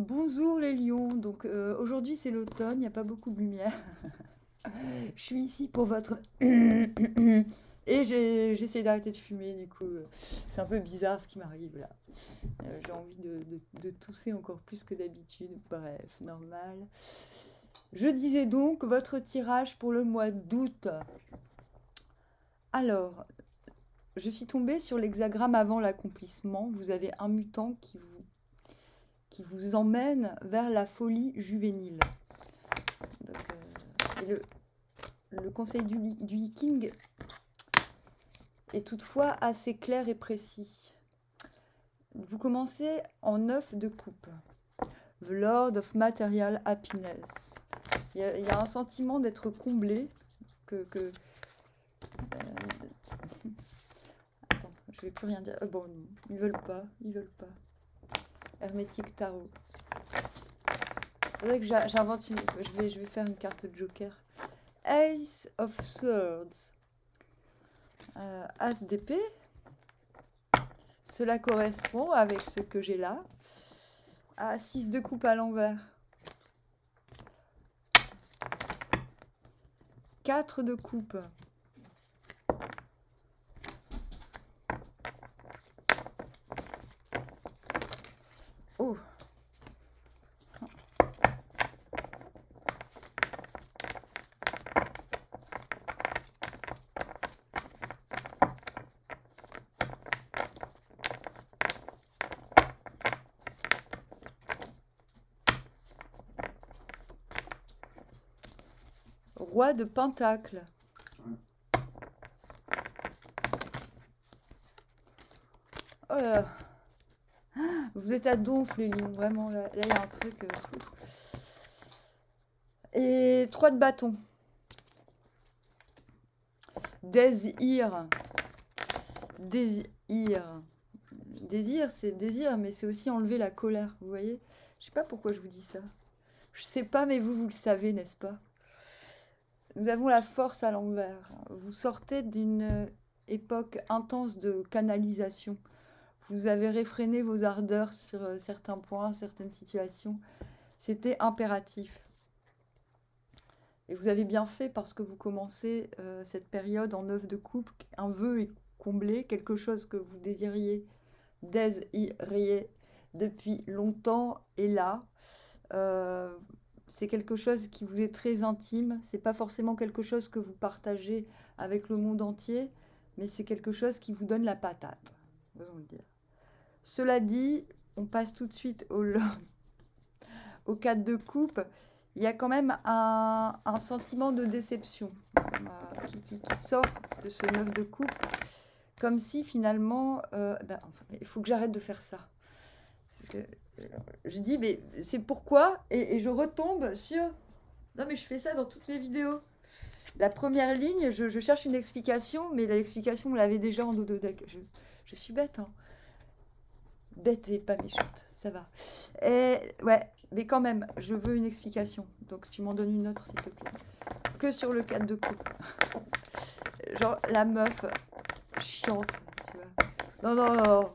Bonjour les lions, donc aujourd'hui c'est l'automne, il n'y a pas beaucoup de lumière. Je suis ici pour votre... Et j'essaie d'arrêter de fumer, du coup c'est un peu bizarre ce qui m'arrive là. J'ai envie de tousser encore plus que d'habitude, bref, normal. Je disais donc votre tirage pour le mois d'août. Alors, je suis tombée sur l'hexagramme avant l'accomplissement. Vous avez un mutant qui vous emmène vers la folie juvénile. Donc, et le conseil du Viking est toutefois assez clair et précis. Vous commencez en 9 de coupe. The Lord of Material Happiness. Il y a un sentiment d'être comblé. Attends, je vais plus rien dire. Bon, non, ils veulent pas. Hermétique Tarot. Faudrait que j'invente une... Je vais faire une carte Joker. Ace of Swords. As d'épée. Cela correspond avec ce que j'ai là. 6 de coupe à l'envers. 4 de coupe. Oh. Roi de Pentacle. Oh là là. Vous êtes à donf les lions, vraiment, là il y a un truc fou. Et 3 de bâton. Désir. Désir, c'est désir, mais c'est aussi enlever la colère, vous voyez. Je sais pas pourquoi je vous dis ça. Je sais pas, mais vous le savez, n'est-ce pas? Nous avons la force à l'envers. Vous sortez d'une époque intense de canalisation. Vous avez réfréné vos ardeurs sur certains points, certaines situations. C'était impératif. Et vous avez bien fait parce que vous commencez cette période en 9 de coupe. Un vœu est comblé, quelque chose que vous désiriez depuis longtemps est là. C'est quelque chose qui vous est très intime. C'est pas forcément quelque chose que vous partagez avec le monde entier, mais c'est quelque chose qui vous donne la patate. Osons le dire. Cela dit, on passe tout de suite au 4 de coupe. Il y a quand même un sentiment de déception qui sort de ce 9 de coupe. Comme si finalement, il faut que j'arrête de faire ça. Je dis, mais c'est pourquoi, et je retombe sur... Non, mais je fais ça dans toutes mes vidéos. La première ligne, je cherche une explication, mais l'explication, on l'avait déjà en dododeck. Je suis bête, hein. Bête et pas méchante, ça va. Et ouais, mais quand même, je veux une explication. Donc tu m'en donnes une autre, s'il te plaît. Que sur le 4 de coupe. Genre, la meuf chiante, tu vois. Non, non, non.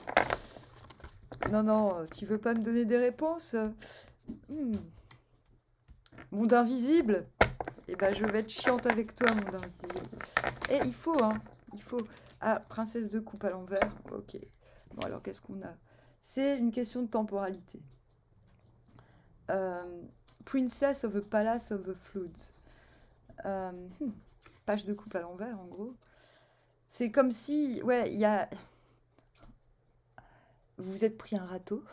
Non, non, tu veux pas me donner des réponses? Monde invisible? Eh ben, je vais être chiante avec toi, monde invisible. Et il faut, hein. Il faut. Ah, princesse de coupe à l'envers. Ok. Bon, alors, qu'est-ce qu'on a? C'est une question de temporalité. Princess of the Palace of the Floods. Page de coupe à l'envers, en gros. C'est comme si, ouais, il y a... Vous vous êtes pris un râteau,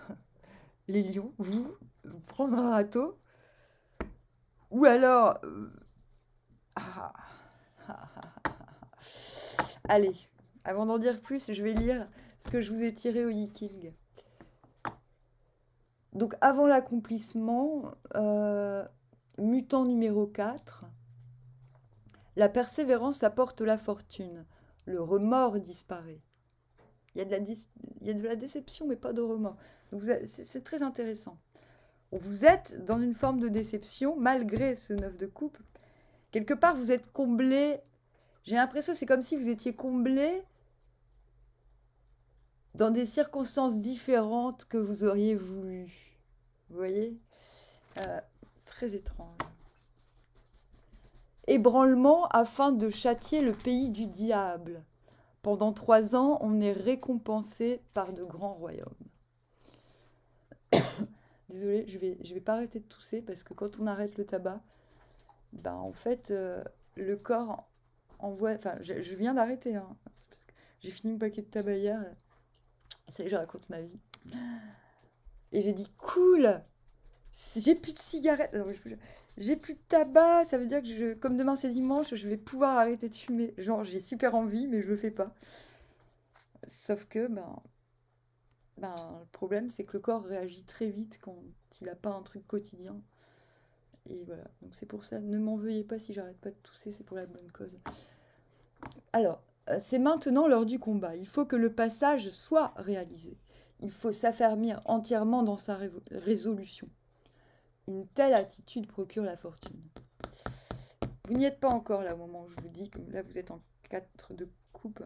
les lions, vous prendre un râteau, ou alors... Allez, avant d'en dire plus, je vais lire ce que je vous ai tiré au Yiking. Donc, avant l'accomplissement, mutant numéro 4, la persévérance apporte la fortune, le remords disparaît. Il y a de la déception, mais pas de remords. C'est très intéressant. Vous êtes dans une forme de déception, malgré ce 9 de coupe. Quelque part, vous êtes comblé. J'ai l'impression que c'est comme si vous étiez comblé dans des circonstances différentes que vous auriez voulu. Vous voyez? Très étrange. Ébranlement afin de châtier le pays du diable. Pendant 3 ans, on est récompensé par de grands royaumes. Désolée, je vais pas arrêter de tousser parce que quand on arrête le tabac, ben en fait, le corps envoie. Enfin, je viens d'arrêter, hein, parce que j'ai fini mon paquet de tabac hier. Ça y est, je raconte ma vie. Et j'ai dit cool, j'ai plus de cigarettes, non, j'ai plus de tabac. Ça veut dire que comme demain c'est dimanche, je vais pouvoir arrêter de fumer. Genre, j'ai super envie, mais je le fais pas. Sauf que, le problème, c'est que le corps réagit très vite quand il n'a pas un truc quotidien. Et voilà, donc c'est pour ça, ne m'en veuillez pas si j'arrête pas de tousser, c'est pour la bonne cause. Alors, c'est maintenant l'heure du combat. Il faut que le passage soit réalisé. Il faut s'affermir entièrement dans sa résolution. Une telle attitude procure la fortune. Vous n'y êtes pas encore là au moment où je vous dis que là vous êtes en 4 de coupe.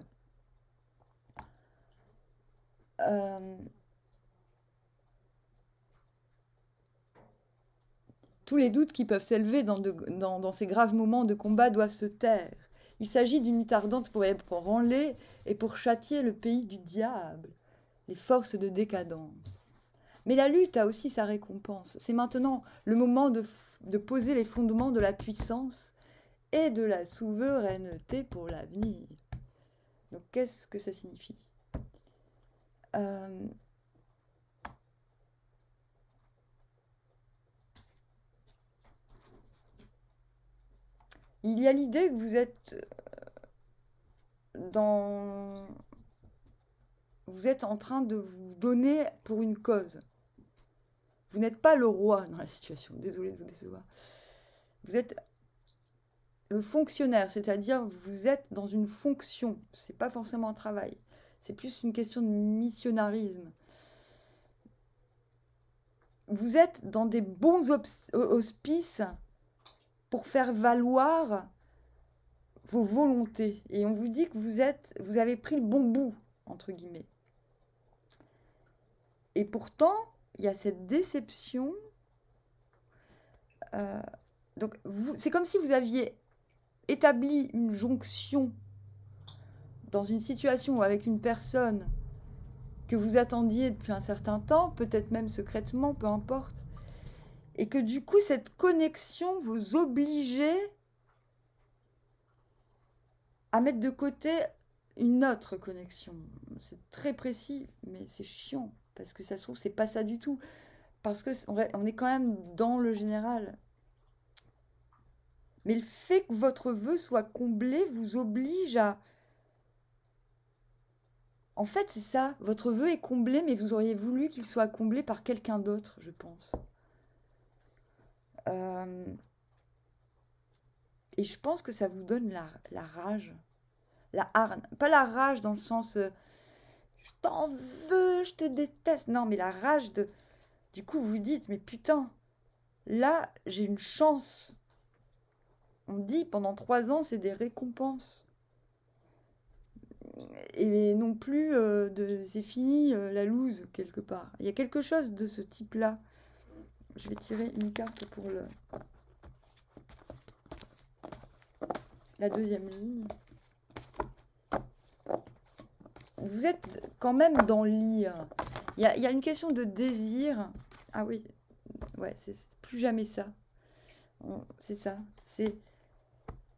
Tous les doutes qui peuvent s'élever dans ces graves moments de combat doivent se taire. Il s'agit d'une lutte ardente pour ébranler et pour châtier le pays du diable, les forces de décadence. Mais la lutte a aussi sa récompense. C'est maintenant le moment de poser les fondements de la puissance et de la souveraineté pour l'avenir. Donc qu'est-ce que ça signifie? Il y a l'idée que vous êtes vous êtes en train de vous donner pour une cause. Vous n'êtes pas le roi dans la situation. Désolée de vous décevoir. Vous êtes le fonctionnaire, c'est-à-dire vous êtes dans une fonction. C'est pas forcément un travail. C'est plus une question de missionnarisme. Vous êtes dans des bons auspices pour faire valoir vos volontés. Et on vous dit que vous avez pris le bon bout, entre guillemets. Et pourtant, il y a cette déception. Donc, c'est comme si vous aviez établi une jonction dans une situation ou avec une personne que vous attendiez depuis un certain temps, peut-être même secrètement, peu importe, et que du coup, cette connexion vous obligeait à mettre de côté une autre connexion. C'est très précis, mais c'est chiant, parce que ça se trouve, c'est pas ça du tout. Parce qu'on est quand même dans le général. Mais le fait que votre vœu soit comblé vous oblige à... En fait, c'est ça. Votre vœu est comblé, mais vous auriez voulu qu'il soit comblé par quelqu'un d'autre, je pense. Et je pense que ça vous donne la rage. La hargne. Pas la rage dans le sens je t'en veux, je te déteste. Non, mais la rage de... Du coup, vous vous dites, mais putain, là, j'ai une chance. On dit, pendant 3 ans, c'est des récompenses. Et non plus c'est fini la loose, quelque part. Il y a quelque chose de ce type-là. Je vais tirer une carte pour la deuxième ligne. Vous êtes quand même dans l'ire. Il y a une question de désir. Ah oui, ouais, c'est plus jamais ça. C'est ça.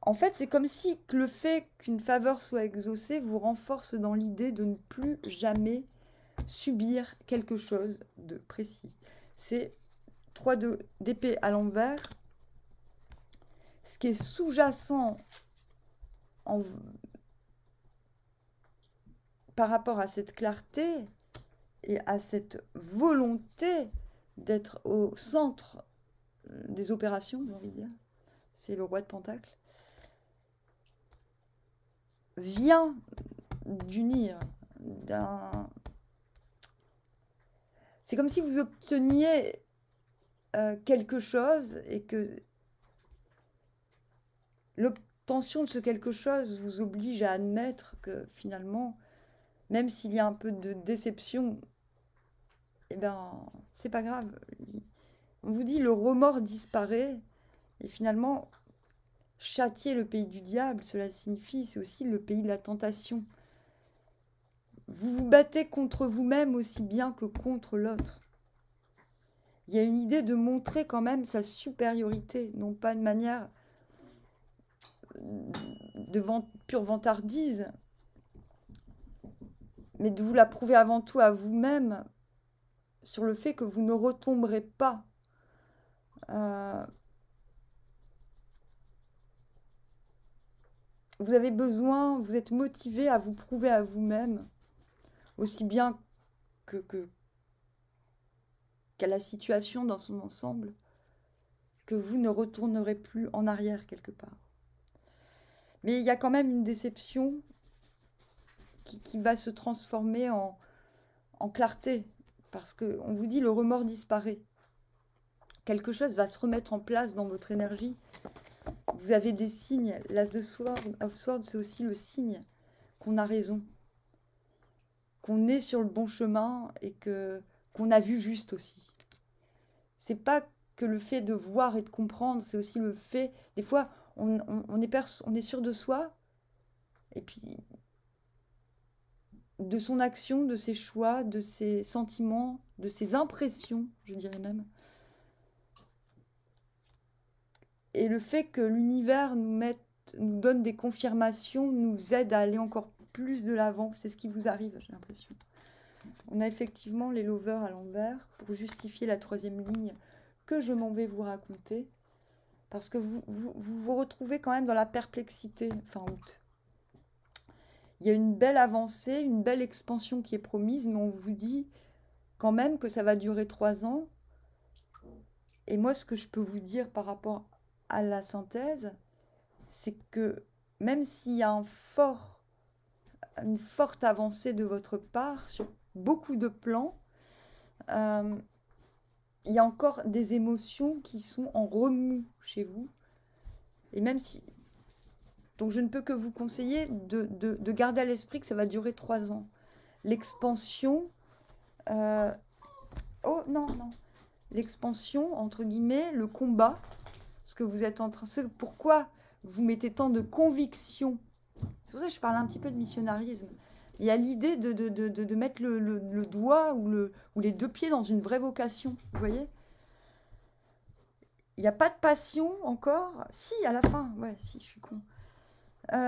En fait, c'est comme si le fait qu'une faveur soit exaucée vous renforce dans l'idée de ne plus jamais subir quelque chose de précis. C'est 3 d'épée à l'envers. Ce qui est sous-jacent par rapport à cette clarté et à cette volonté d'être au centre des opérations, j'ai envie de dire, c'est le roi de Pentacle, vient d'unir d'un... C'est comme si vous obteniez quelque chose et que l'obtention de ce quelque chose vous oblige à admettre que finalement, même s'il y a un peu de déception, eh ben, c'est pas grave. On vous dit le remords disparaît. Et finalement, châtier le pays du diable, cela signifie, c'est aussi le pays de la tentation. Vous vous battez contre vous-même aussi bien que contre l'autre. Il y a une idée de montrer quand même sa supériorité, non pas de manière de pure vantardise, mais de vous la prouver avant tout à vous-même sur le fait que vous ne retomberez pas. Vous avez besoin, vous êtes motivé à vous prouver à vous-même, aussi bien qu'à la situation dans son ensemble, que vous ne retournerez plus en arrière quelque part. Mais il y a quand même une déception qui va se transformer en clarté, parce qu'on vous dit le remords disparaît. Quelque chose va se remettre en place dans votre énergie. Vous avez des signes. L'As de Swords, c'est aussi le signe qu'on a raison, qu'on est sur le bon chemin et qu'on a vu juste aussi. C'est pas que le fait de voir et de comprendre, c'est aussi le fait... Des fois, on est sûr de soi, et puis de son action, de ses choix, de ses sentiments, de ses impressions, je dirais même. Et le fait que l'univers nous donne des confirmations, nous aide à aller encore plus de l'avant. C'est ce qui vous arrive, j'ai l'impression. On a effectivement les lovers à l'envers pour justifier la troisième ligne que je m'en vais vous raconter. Parce que vous retrouvez quand même dans la perplexité fin août. Il y a une belle avancée, une belle expansion qui est promise, mais on vous dit quand même que ça va durer 3 ans. Et moi, ce que je peux vous dire par rapport à la synthèse, c'est que même s'il y a une forte avancée de votre part sur beaucoup de plans, il y a encore des émotions qui sont en remue chez vous. Et même si... Donc je ne peux que vous conseiller de garder à l'esprit que ça va durer 3 ans. L'expansion... Oh non, non. L'expansion, entre guillemets, le combat, ce que vous êtes en train... Pourquoi vous mettez tant de conviction? C'est pour ça que je parle un petit peu de missionnarisme. Il y a l'idée de mettre le doigt ou les 2 pieds dans une vraie vocation. Vous voyez? Il n'y a pas de passion encore. Si, à la fin. Ouais, si, je suis con.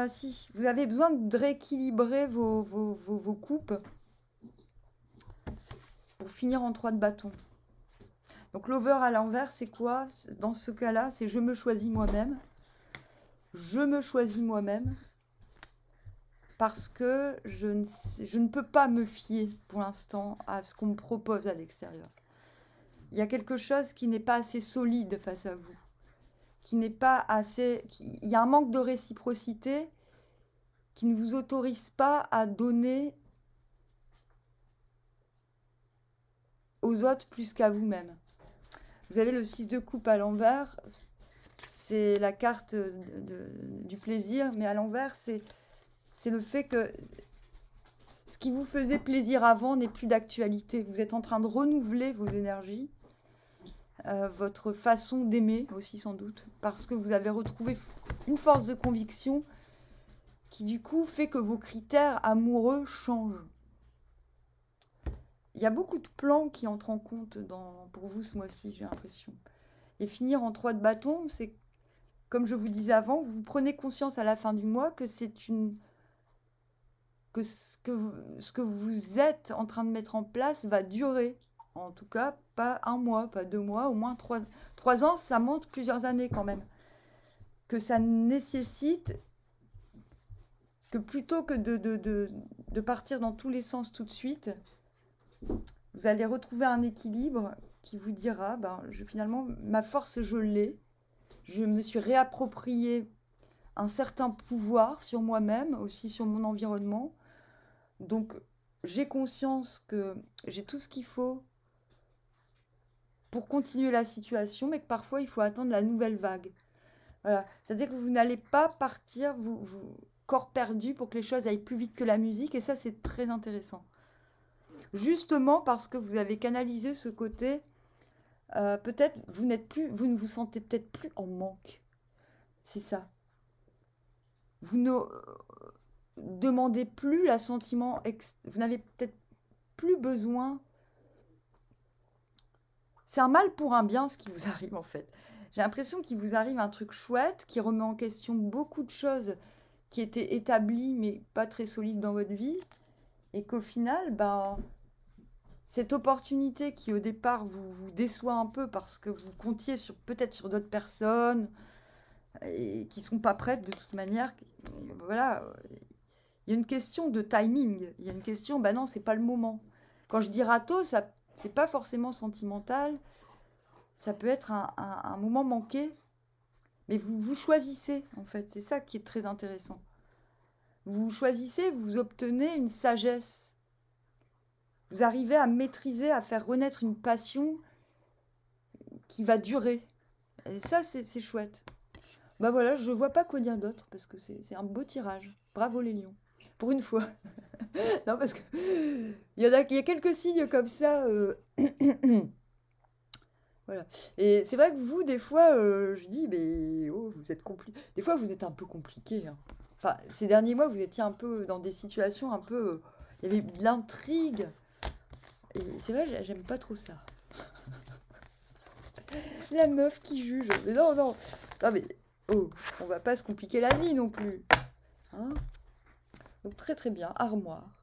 Si, vous avez besoin de rééquilibrer vos coupes pour finir en 3 de bâton. Donc l'over à l'envers, c'est quoi? Dans ce cas-là, c'est je me choisis moi-même. Je me choisis moi-même. Parce que je ne peux pas me fier pour l'instant à ce qu'on me propose à l'extérieur. Il y a quelque chose qui n'est pas assez solide face à vous. Qui n'est pas assez... Il y a un manque de réciprocité qui ne vous autorise pas à donner aux autres plus qu'à vous-même. Vous avez le 6 de coupe à l'envers. C'est la carte du plaisir, mais à l'envers, c'est le fait que ce qui vous faisait plaisir avant n'est plus d'actualité. Vous êtes en train de renouveler vos énergies, votre façon d'aimer aussi sans doute, parce que vous avez retrouvé une force de conviction qui du coup fait que vos critères amoureux changent. Il y a beaucoup de plans qui entrent en compte pour vous ce mois-ci, j'ai l'impression. Et finir en 3 de bâton, c'est, comme je vous disais avant, vous prenez conscience à la fin du mois que c'est une... que ce que vous êtes en train de mettre en place va durer. En tout cas, pas 1 mois, pas 2 mois, au moins 3 ans, ça monte plusieurs années quand même. Que ça nécessite que plutôt que de partir dans tous les sens tout de suite, vous allez retrouver un équilibre qui vous dira, finalement, ma force, je l'ai. Je me suis réapproprié un certain pouvoir sur moi-même, aussi sur mon environnement. Donc, j'ai conscience que j'ai tout ce qu'il faut pour continuer la situation, mais que parfois, il faut attendre la nouvelle vague. Voilà. C'est-à-dire que vous n'allez pas partir, vous corps perdu, pour que les choses aillent plus vite que la musique, et ça, c'est très intéressant. Justement parce que vous avez canalisé ce côté peut-être vous ne vous sentez peut-être plus en manque. C'est ça. Vous ne demandez plus l'assentiment, vous n'avez peut-être plus besoin. C'est un mal pour un bien ce qui vous arrive en fait. J'ai l'impression qu'il vous arrive un truc chouette qui remet en question beaucoup de choses qui étaient établies mais pas très solides dans votre vie. Et qu'au final, ben, cette opportunité qui au départ vous déçoit un peu parce que vous comptiez peut-être sur d'autres personnes et qui ne sont pas prêtes de toute manière. Voilà, il y a une question de timing. Il y a une question, ben non, c'est pas le moment. Quand je dis râteau, ça c'est pas forcément sentimental. Ça peut être un moment manqué. Mais vous choisissez, en fait. C'est ça qui est très intéressant. Vous choisissez, vous obtenez une sagesse. Vous arrivez à maîtriser, à faire renaître une passion qui va durer. Et ça, c'est chouette. Bah voilà, je vois pas quoi dire d'autre parce que c'est un beau tirage. Bravo les lions. Pour une fois. Non, parce que il y a quelques signes comme ça. Voilà. Et c'est vrai que vous, des fois, je dis, mais oh, vous êtes compliqué. Des fois, vous êtes un peu compliqué, hein. Enfin, ces derniers mois, vous étiez un peu dans des situations un peu. Il y avait de l'intrigue. Et c'est vrai, j'aime pas trop ça. La meuf qui juge. Mais non, non. Non, mais oh, on va pas se compliquer la vie non plus. Hein. Donc, très très bien. Armoire.